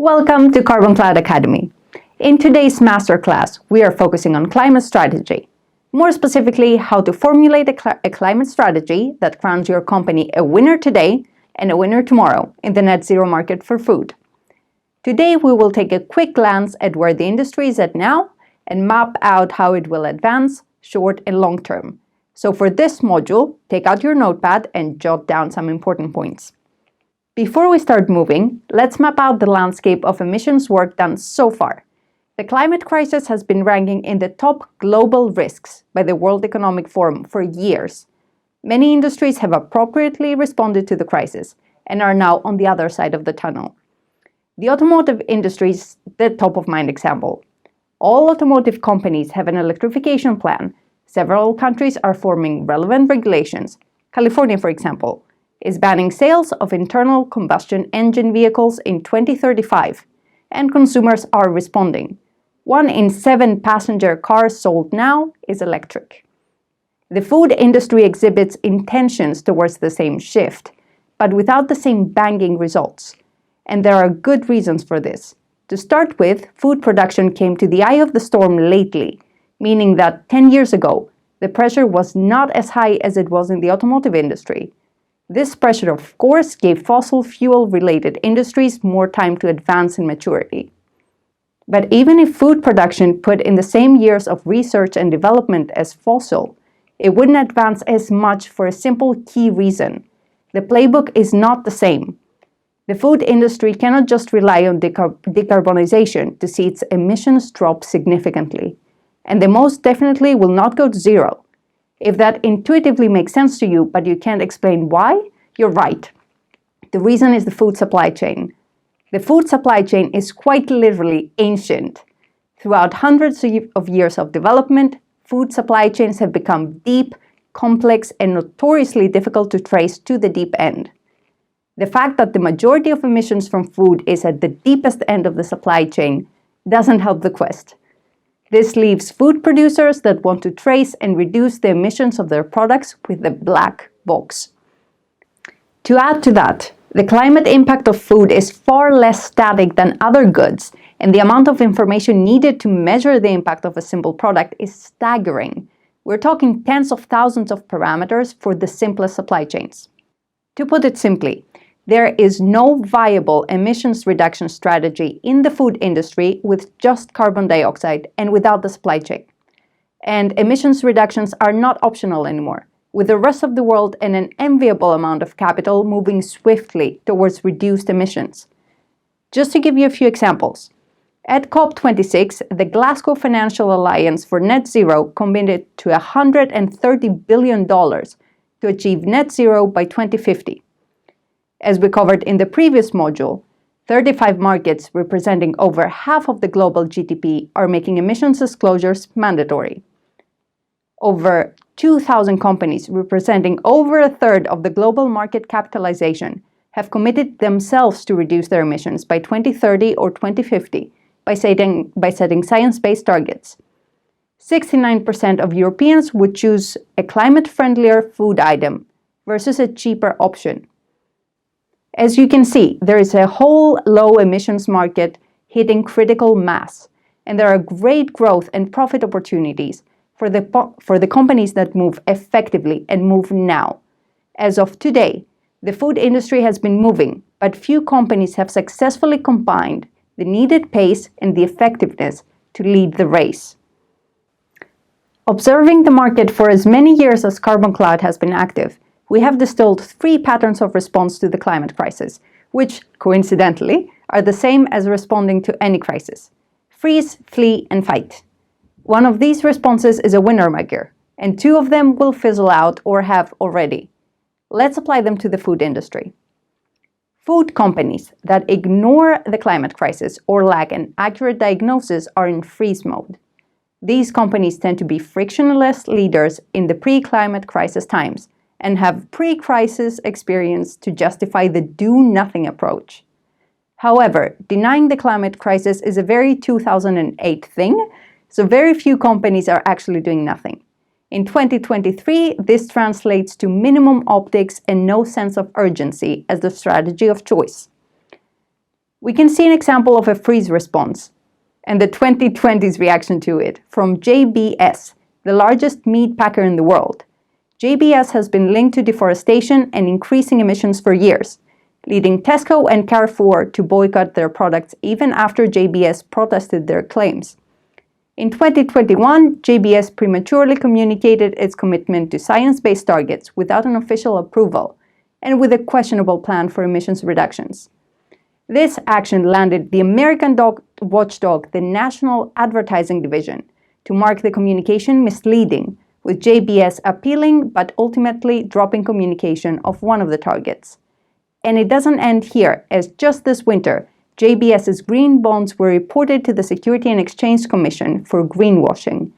Welcome to Carbon Cloud Academy. In today's masterclass, we are focusing on climate strategy. More specifically, how to formulate a climate strategy that crowns your company a winner today and a winner tomorrow in the net zero market for food. Today, we will take a quick glance at where the industry is at now and map out how it will advance short and long term. So for this module, take out your notepad and jot down some important points. Before we start moving, let's map out the landscape of emissions work done so far. The climate crisis has been ranking in the top global risks by the World Economic Forum for years. Many industries have appropriately responded to the crisis and are now on the other side of the tunnel. The automotive industry is the top-of-mind example. All automotive companies have an electrification plan. Several countries are forming relevant regulations. California, for example, is banning sales of internal combustion engine vehicles in 2035, and consumers are responding. 1 in 7 passenger cars sold now is electric. The food industry exhibits intentions towards the same shift, but without the same banging results. And there are good reasons for this. To start with, food production came to the eye of the storm lately, meaning that 10 years ago, the pressure was not as high as it was in the automotive industry. This pressure, of course, gave fossil fuel-related industries more time to advance in maturity. But even if food production put in the same years of research and development as fossil, it wouldn't advance as much for a simple key reason. The playbook is not the same. The food industry cannot just rely on decarbonization to see its emissions drop significantly. And they most definitely will not go to zero. If that intuitively makes sense to you, but you can't explain why, you're right. The reason is the food supply chain. The food supply chain is quite literally ancient. Throughout hundreds of years of development, food supply chains have become deep, complex, and notoriously difficult to trace to the deep end. The fact that the majority of emissions from food is at the deepest end of the supply chain doesn't help the quest. This leaves food producers that want to trace and reduce the emissions of their products with a black box. To add to that, the climate impact of food is far less static than other goods, and the amount of information needed to measure the impact of a simple product is staggering. We're talking tens of thousands of parameters for the simplest supply chains. To put it simply, there is no viable emissions reduction strategy in the food industry with just carbon dioxide and without the supply chain. And emissions reductions are not optional anymore, with the rest of the world and an enviable amount of capital moving swiftly towards reduced emissions. Just to give you a few examples, at COP26, the Glasgow Financial Alliance for Net Zero committed to $130 billion to achieve net zero by 2050. As we covered in the previous module, 35 markets representing over half of the global GDP are making emissions disclosures mandatory. Over 2,000 companies representing over a third of the global market capitalization have committed themselves to reduce their emissions by 2030 or 2050 by setting science-based targets. 69% of Europeans would choose a climate-friendlier food item versus a cheaper option. As you can see, there is a whole low emissions market hitting critical mass, and there are great growth and profit opportunities for the companies that move effectively and move now. As of today, the food industry has been moving, but few companies have successfully combined the needed pace and the effectiveness to lead the race. Observing the market for as many years as Carbon Cloud has been active, we have distilled 3 patterns of response to the climate crisis, which, coincidentally, are the same as responding to any crisis: freeze, flee, and fight. One of these responses is a winner maker, and 2 of them will fizzle out or have already. Let's apply them to the food industry. Food companies that ignore the climate crisis or lack an accurate diagnosis are in freeze mode. These companies tend to be frictionless leaders in the pre-climate crisis times, and have pre-crisis experience to justify the do-nothing approach. However, denying the climate crisis is a very 2008 thing, so very few companies are actually doing nothing. In 2023, this translates to minimum optics and no sense of urgency as the strategy of choice. We can see an example of a freeze response and the 2020's reaction to it from JBS, the largest meat packer in the world. JBS has been linked to deforestation and increasing emissions for years, leading Tesco and Carrefour to boycott their products even after JBS protested their claims. In 2021, JBS prematurely communicated its commitment to science-based targets without an official approval and with a questionable plan for emissions reductions. This action landed the American watchdog, the National Advertising Division, to mark the communication misleading, with JBS appealing but ultimately dropping communication of one of the targets. And it doesn't end here, as just this winter, JBS's green bonds were reported to the Securities and Exchange Commission for greenwashing.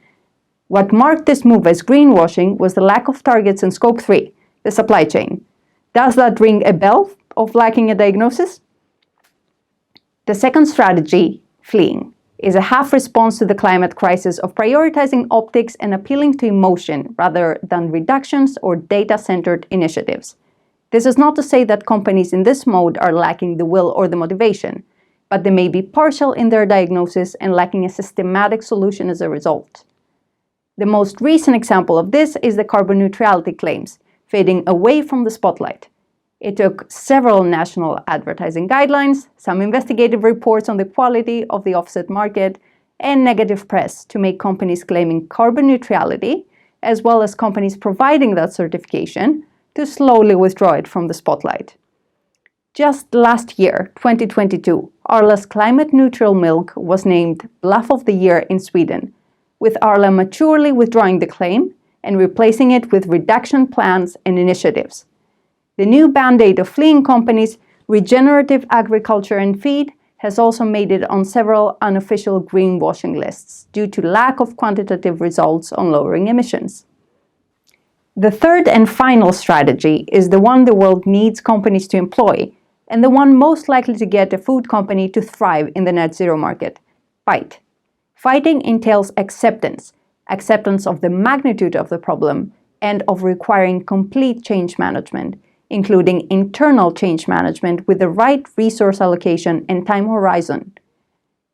What marked this move as greenwashing was the lack of targets in Scope 3, the supply chain. Does that ring a bell of lacking a diagnosis? The second strategy, fleeing, is a half response to the climate crisis of prioritizing optics and appealing to emotion rather than reductions or data-centered initiatives. This is not to say that companies in this mode are lacking the will or the motivation, but they may be partial in their diagnosis and lacking a systematic solution as a result. The most recent example of this is the carbon neutrality claims, fading away from the spotlight. It took several national advertising guidelines, some investigative reports on the quality of the offset market, and negative press to make companies claiming carbon neutrality, as well as companies providing that certification, to slowly withdraw it from the spotlight. Just last year, 2022, Arla's climate neutral milk was named Bluff of the Year in Sweden, with Arla maturely withdrawing the claim and replacing it with reduction plans and initiatives. The new band-aid of fleeing companies, regenerative agriculture and feed, has also made it on several unofficial greenwashing lists due to lack of quantitative results on lowering emissions. The third and final strategy is the one the world needs companies to employ, and the one most likely to get a food company to thrive in the net zero market: fight. Fighting entails acceptance of the magnitude of the problem and of requiring complete change management, including internal change management with the right resource allocation and time horizon.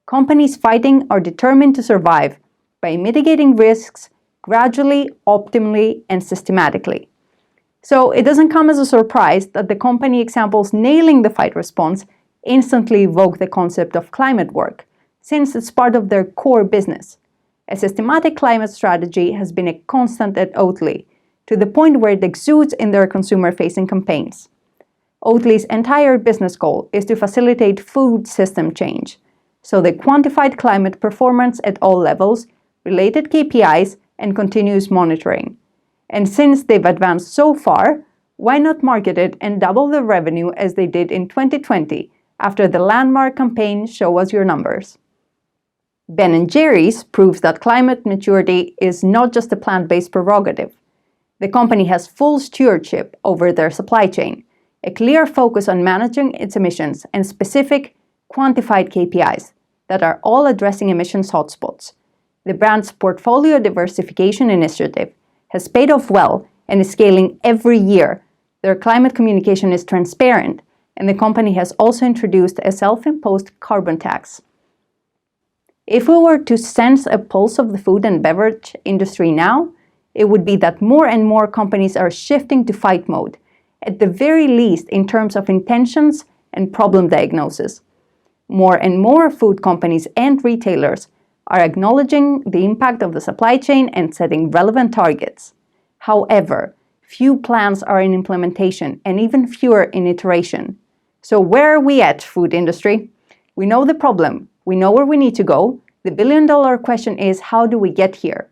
Companies fighting are determined to survive by mitigating risks gradually, optimally, and systematically. So it doesn't come as a surprise that the company examples nailing the fight response instantly evoke the concept of climate work, since it's part of their core business. A systematic climate strategy has been a constant at Oatly, to the point where it exudes in their consumer-facing campaigns. Oatly's entire business goal is to facilitate food system change, so they quantified climate performance at all levels, related KPIs, and continuous monitoring. And since they've advanced so far, why not market it and double the revenue as they did in 2020 after the landmark campaign Show Us Your Numbers? Ben & Jerry's proves that climate maturity is not just a plant-based prerogative. The company has full stewardship over their supply chain, a clear focus on managing its emissions, and specific, quantified KPIs that are all addressing emissions hotspots. The brand's portfolio diversification initiative has paid off well and is scaling every year. Their climate communication is transparent, and the company has also introduced a self-imposed carbon tax. If we were to sense a pulse of the food and beverage industry now, it would be that more and more companies are shifting to fight mode, at the very least in terms of intentions and problem diagnosis. More and more food companies and retailers are acknowledging the impact of the supply chain and setting relevant targets. However, few plans are in implementation and even fewer in iteration. So where are we at, food industry? We know the problem, we know where we need to go. The billion-dollar question is, how do we get here?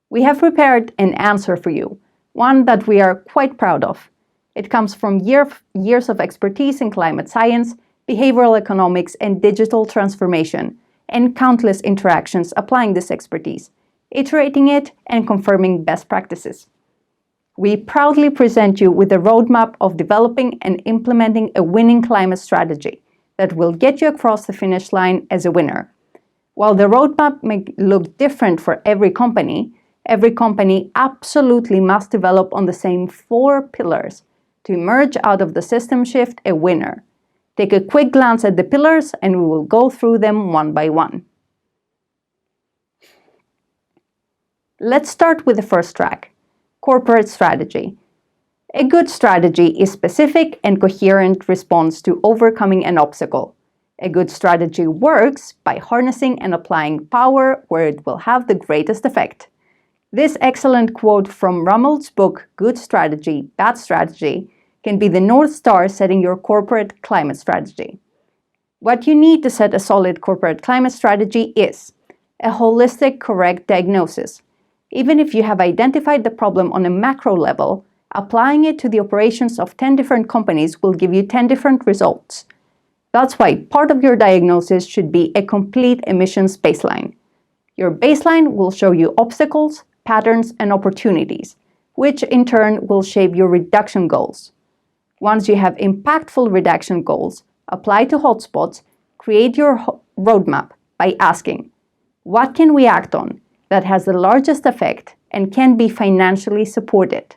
We have prepared an answer for you, one that we are quite proud of. It comes from years of expertise in climate science, behavioral economics, and digital transformation, and countless interactions applying this expertise, iterating it, and confirming best practices. We proudly present you with a roadmap of developing and implementing a winning climate strategy that will get you across the finish line as a winner. While the roadmap may look different for every company absolutely must develop on the same 4 pillars to emerge out of the system shift a winner. Take a quick glance at the pillars and we will go through them one by one. Let's start with the first track, corporate strategy. A good strategy is specific and coherent response to overcoming an obstacle. A good strategy works by harnessing and applying power where it will have the greatest effect. This excellent quote from Rummel's book, Good Strategy, Bad Strategy, can be the North Star setting your corporate climate strategy. What you need to set a solid corporate climate strategy is a holistic, correct diagnosis. Even if you have identified the problem on a macro level, applying it to the operations of 10 different companies will give you 10 different results. That's why part of your diagnosis should be a complete emissions baseline. Your baseline will show you obstacles, patterns, and opportunities, which in turn will shape your reduction goals. Once you have impactful reduction goals, apply to hotspots, create your roadmap by asking, what can we act on that has the largest effect and can be financially supported?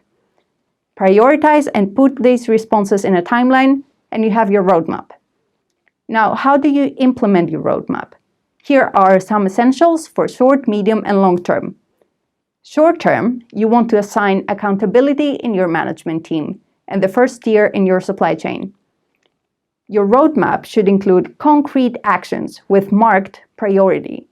Prioritize and put these responses in a timeline, and you have your roadmap. Now, how do you implement your roadmap? Here are some essentials for short, medium, and long term. Short term, you want to assign accountability in your management team and the first tier in your supply chain. Your roadmap should include concrete actions with marked priority.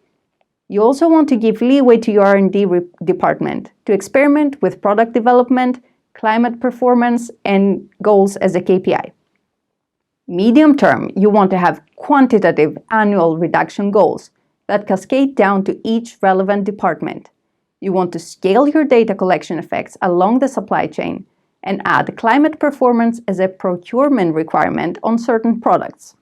You also want to give leeway to your R&D department to experiment with product development, climate performance, and goals as a KPI. Medium term, you want to have quantitative annual reduction goals that cascade down to each relevant department. You want to scale your data collection effects along the supply chain and add climate performance as a procurement requirement on certain products.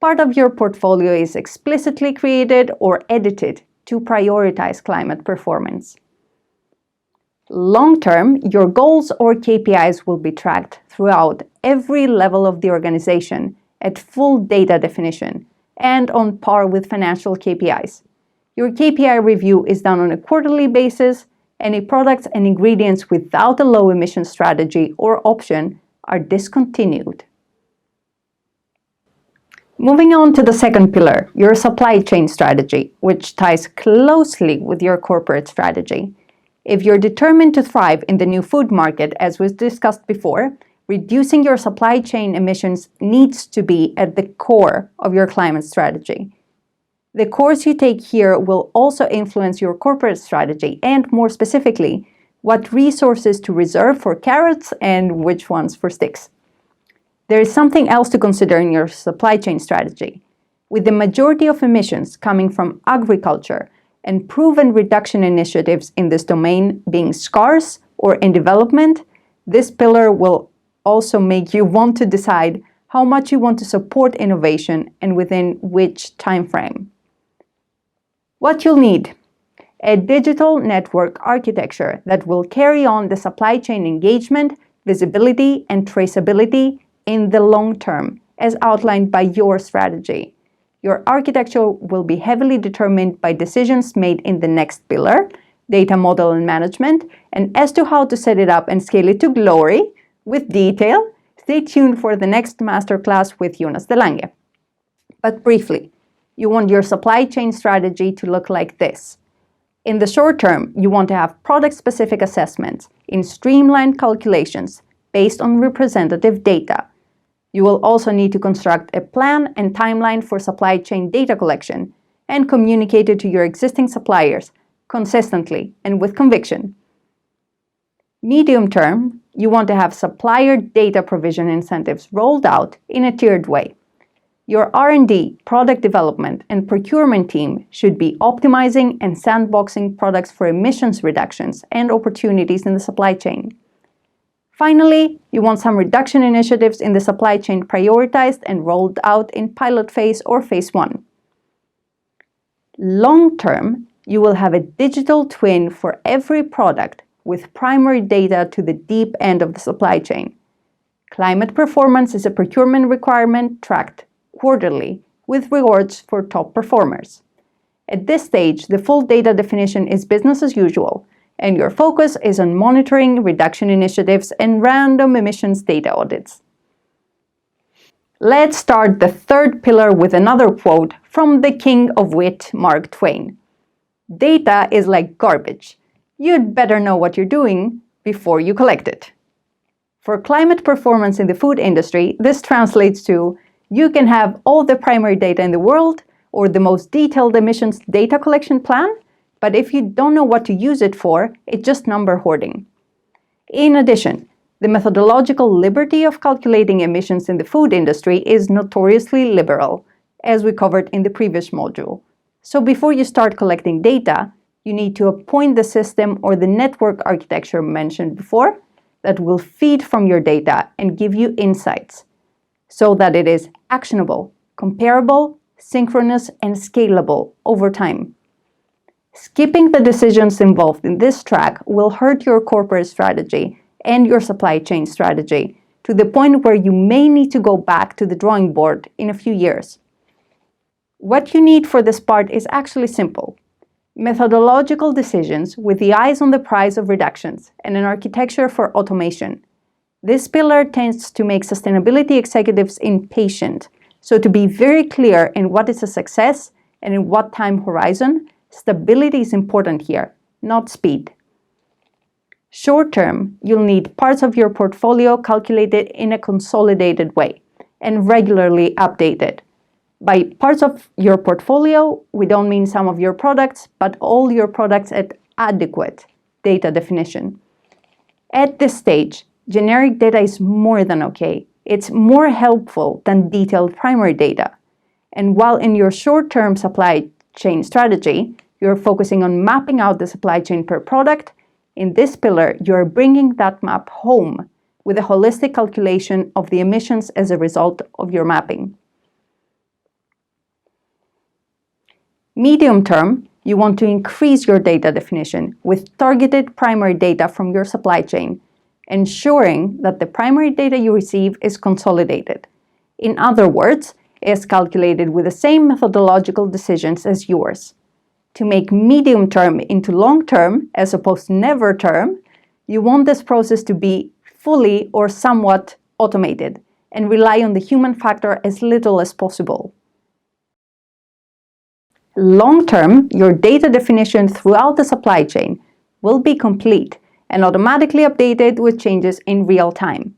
Part of your portfolio is explicitly created or edited to prioritize climate performance. Long term, your goals or KPIs will be tracked throughout every level of the organization at full data definition and on par with financial KPIs. Your KPI review is done on a quarterly basis. Any products and ingredients without a low emission strategy or option are discontinued. Moving on to the second pillar, your supply chain strategy, which ties closely with your corporate strategy. If you're determined to thrive in the new food market, as was discussed before, reducing your supply chain emissions needs to be at the core of your climate strategy. The course you take here will also influence your corporate strategy and, more specifically, what resources to reserve for carrots and which ones for sticks. There is something else to consider in your supply chain strategy. With the majority of emissions coming from agriculture and proven reduction initiatives in this domain being scarce or in development, this pillar will also make you want to decide how much you want to support innovation and within which time frame. What you'll need: a digital network architecture that will carry on the supply chain engagement, visibility, and traceability in the long term, as outlined by your strategy. Your architecture will be heavily determined by decisions made in the next pillar, data model and management, and as to how to set it up and scale it to glory with detail, stay tuned for the next masterclass with Jonas de Lange. But briefly, you want your supply chain strategy to look like this. In the short term, you want to have product-specific assessments in streamlined calculations based on representative data. You will also need to construct a plan and timeline for supply chain data collection and communicate it to your existing suppliers consistently and with conviction. Medium term, you want to have supplier data provision incentives rolled out in a tiered way. Your R&D, product development, and procurement team should be optimizing and sandboxing products for emissions reductions and opportunities in the supply chain. Finally, you want some reduction initiatives in the supply chain prioritized and rolled out in pilot phase or phase 1. Long term, you will have a digital twin for every product with primary data to the deep end of the supply chain. Climate performance is a procurement requirement tracked quarterly with rewards for top performers. At this stage, the full data definition is business as usual, and your focus is on monitoring reduction initiatives and random emissions data audits. Let's start the third pillar with another quote from the king of wit, Mark Twain. Data is like garbage. You'd better know what you're doing before you collect it. For climate performance in the food industry, this translates to you can have all the primary data in the world or the most detailed emissions data collection plan, but if you don't know what to use it for, it's just number hoarding. In addition, the methodological liberty of calculating emissions in the food industry is notoriously liberal, as we covered in the previous module. So before you start collecting data, you need to appoint the system or the network architecture mentioned before that will feed from your data and give you insights so that it is actionable, comparable, synchronous, and scalable over time. Skipping the decisions involved in this track will hurt your corporate strategy and your supply chain strategy to the point where you may need to go back to the drawing board in a few years. What you need for this part is actually simple. Methodological decisions with the eyes on the prize of reductions and an architecture for automation. This pillar tends to make sustainability executives impatient, so to be very clear in what is a success and in what time horizon, stability is important here, not speed. Short term, you'll need parts of your portfolio calculated in a consolidated way and regularly updated. By parts of your portfolio, we don't mean some of your products, but all your products at adequate data definition. At this stage, generic data is more than okay. It's more helpful than detailed primary data. And while in your short-term supply chain strategy, you're focusing on mapping out the supply chain per product, in this pillar, you're bringing that map home with a holistic calculation of the emissions as a result of your mapping. Medium term, you want to increase your data definition with targeted primary data from your supply chain, ensuring that the primary data you receive is consolidated. In other words, is calculated with the same methodological decisions as yours. To make medium term into long term, as opposed to never term, you want this process to be fully or somewhat automated and rely on the human factor as little as possible. Long term, your data definition throughout the supply chain will be complete and automatically updated with changes in real time.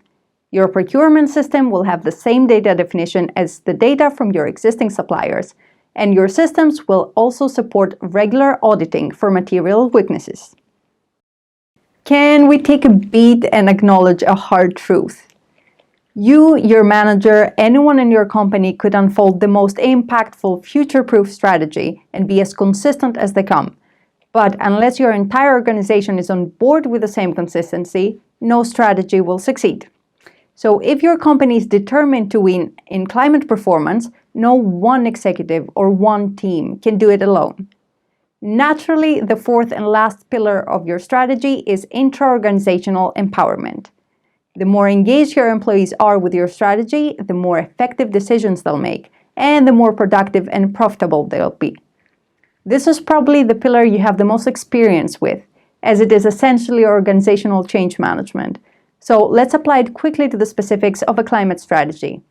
Your procurement system will have the same data definition as the data from your existing suppliers, and your systems will also support regular auditing for material weaknesses. Can we take a beat and acknowledge a hard truth? You, your manager, anyone in your company could unfold the most impactful, future-proof strategy and be as consistent as they come. But unless your entire organization is on board with the same consistency, no strategy will succeed. So if your company is determined to win in climate performance, no one executive or one team can do it alone. Naturally, the fourth and last pillar of your strategy is intra-organizational empowerment. The more engaged your employees are with your strategy, the more effective decisions they'll make, and the more productive and profitable they'll be. This is probably the pillar you have the most experience with, as it is essentially organizational change management. So let's apply it quickly to the specifics of a climate strategy.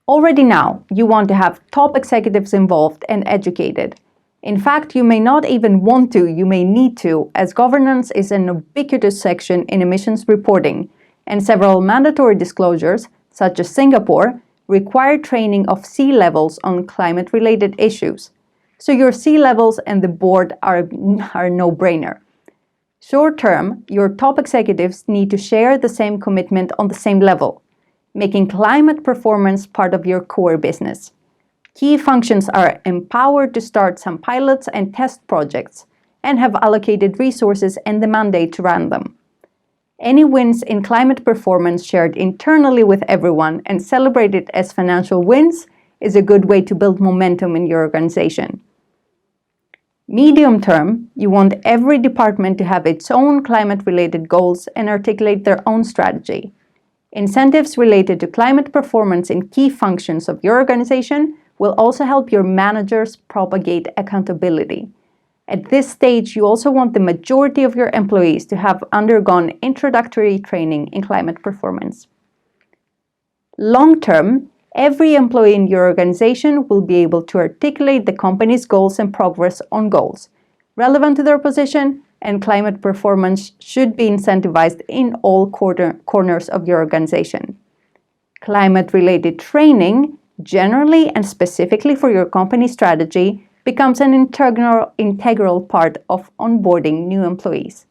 Already now, you want to have top executives involved and educated. In fact, you may not even want to, you may need to, as governance is an ubiquitous section in emissions reporting, and several mandatory disclosures, such as Singapore, require training of C-levels on climate-related issues. So your C-levels and the board are a no-brainer. Short term, your top executives need to share the same commitment on the same level, making climate performance part of your core business. Key functions are empowered to start some pilots and test projects and have allocated resources and the mandate to run them. Any wins in climate performance shared internally with everyone and celebrated as financial wins is a good way to build momentum in your organization. Medium term, you want every department to have its own climate-related goals and articulate their own strategy. Incentives related to climate performance in key functions of your organization will also help your managers propagate accountability. At this stage, you also want the majority of your employees to have undergone introductory training in climate performance. Long term, every employee in your organization will be able to articulate the company's goals and progress on goals relevant to their position, and climate performance should be incentivized in all corners of your organization. Climate-related training, generally and specifically for your company strategy, becomes an integral part of onboarding new employees.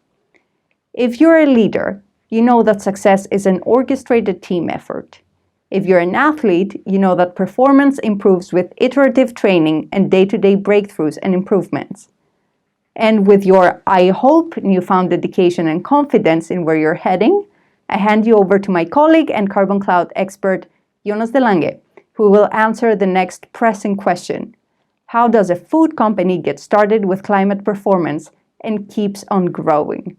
If you're a leader, you know that success is an orchestrated team effort. If you're an athlete, you know that performance improves with iterative training and day-to-day breakthroughs and improvements. And with your, I hope, newfound dedication and confidence in where you're heading, I hand you over to my colleague and Carbon Cloud expert, Jonas de Lange, who will answer the next pressing question. How does a food company get started with climate performance and keeps on growing?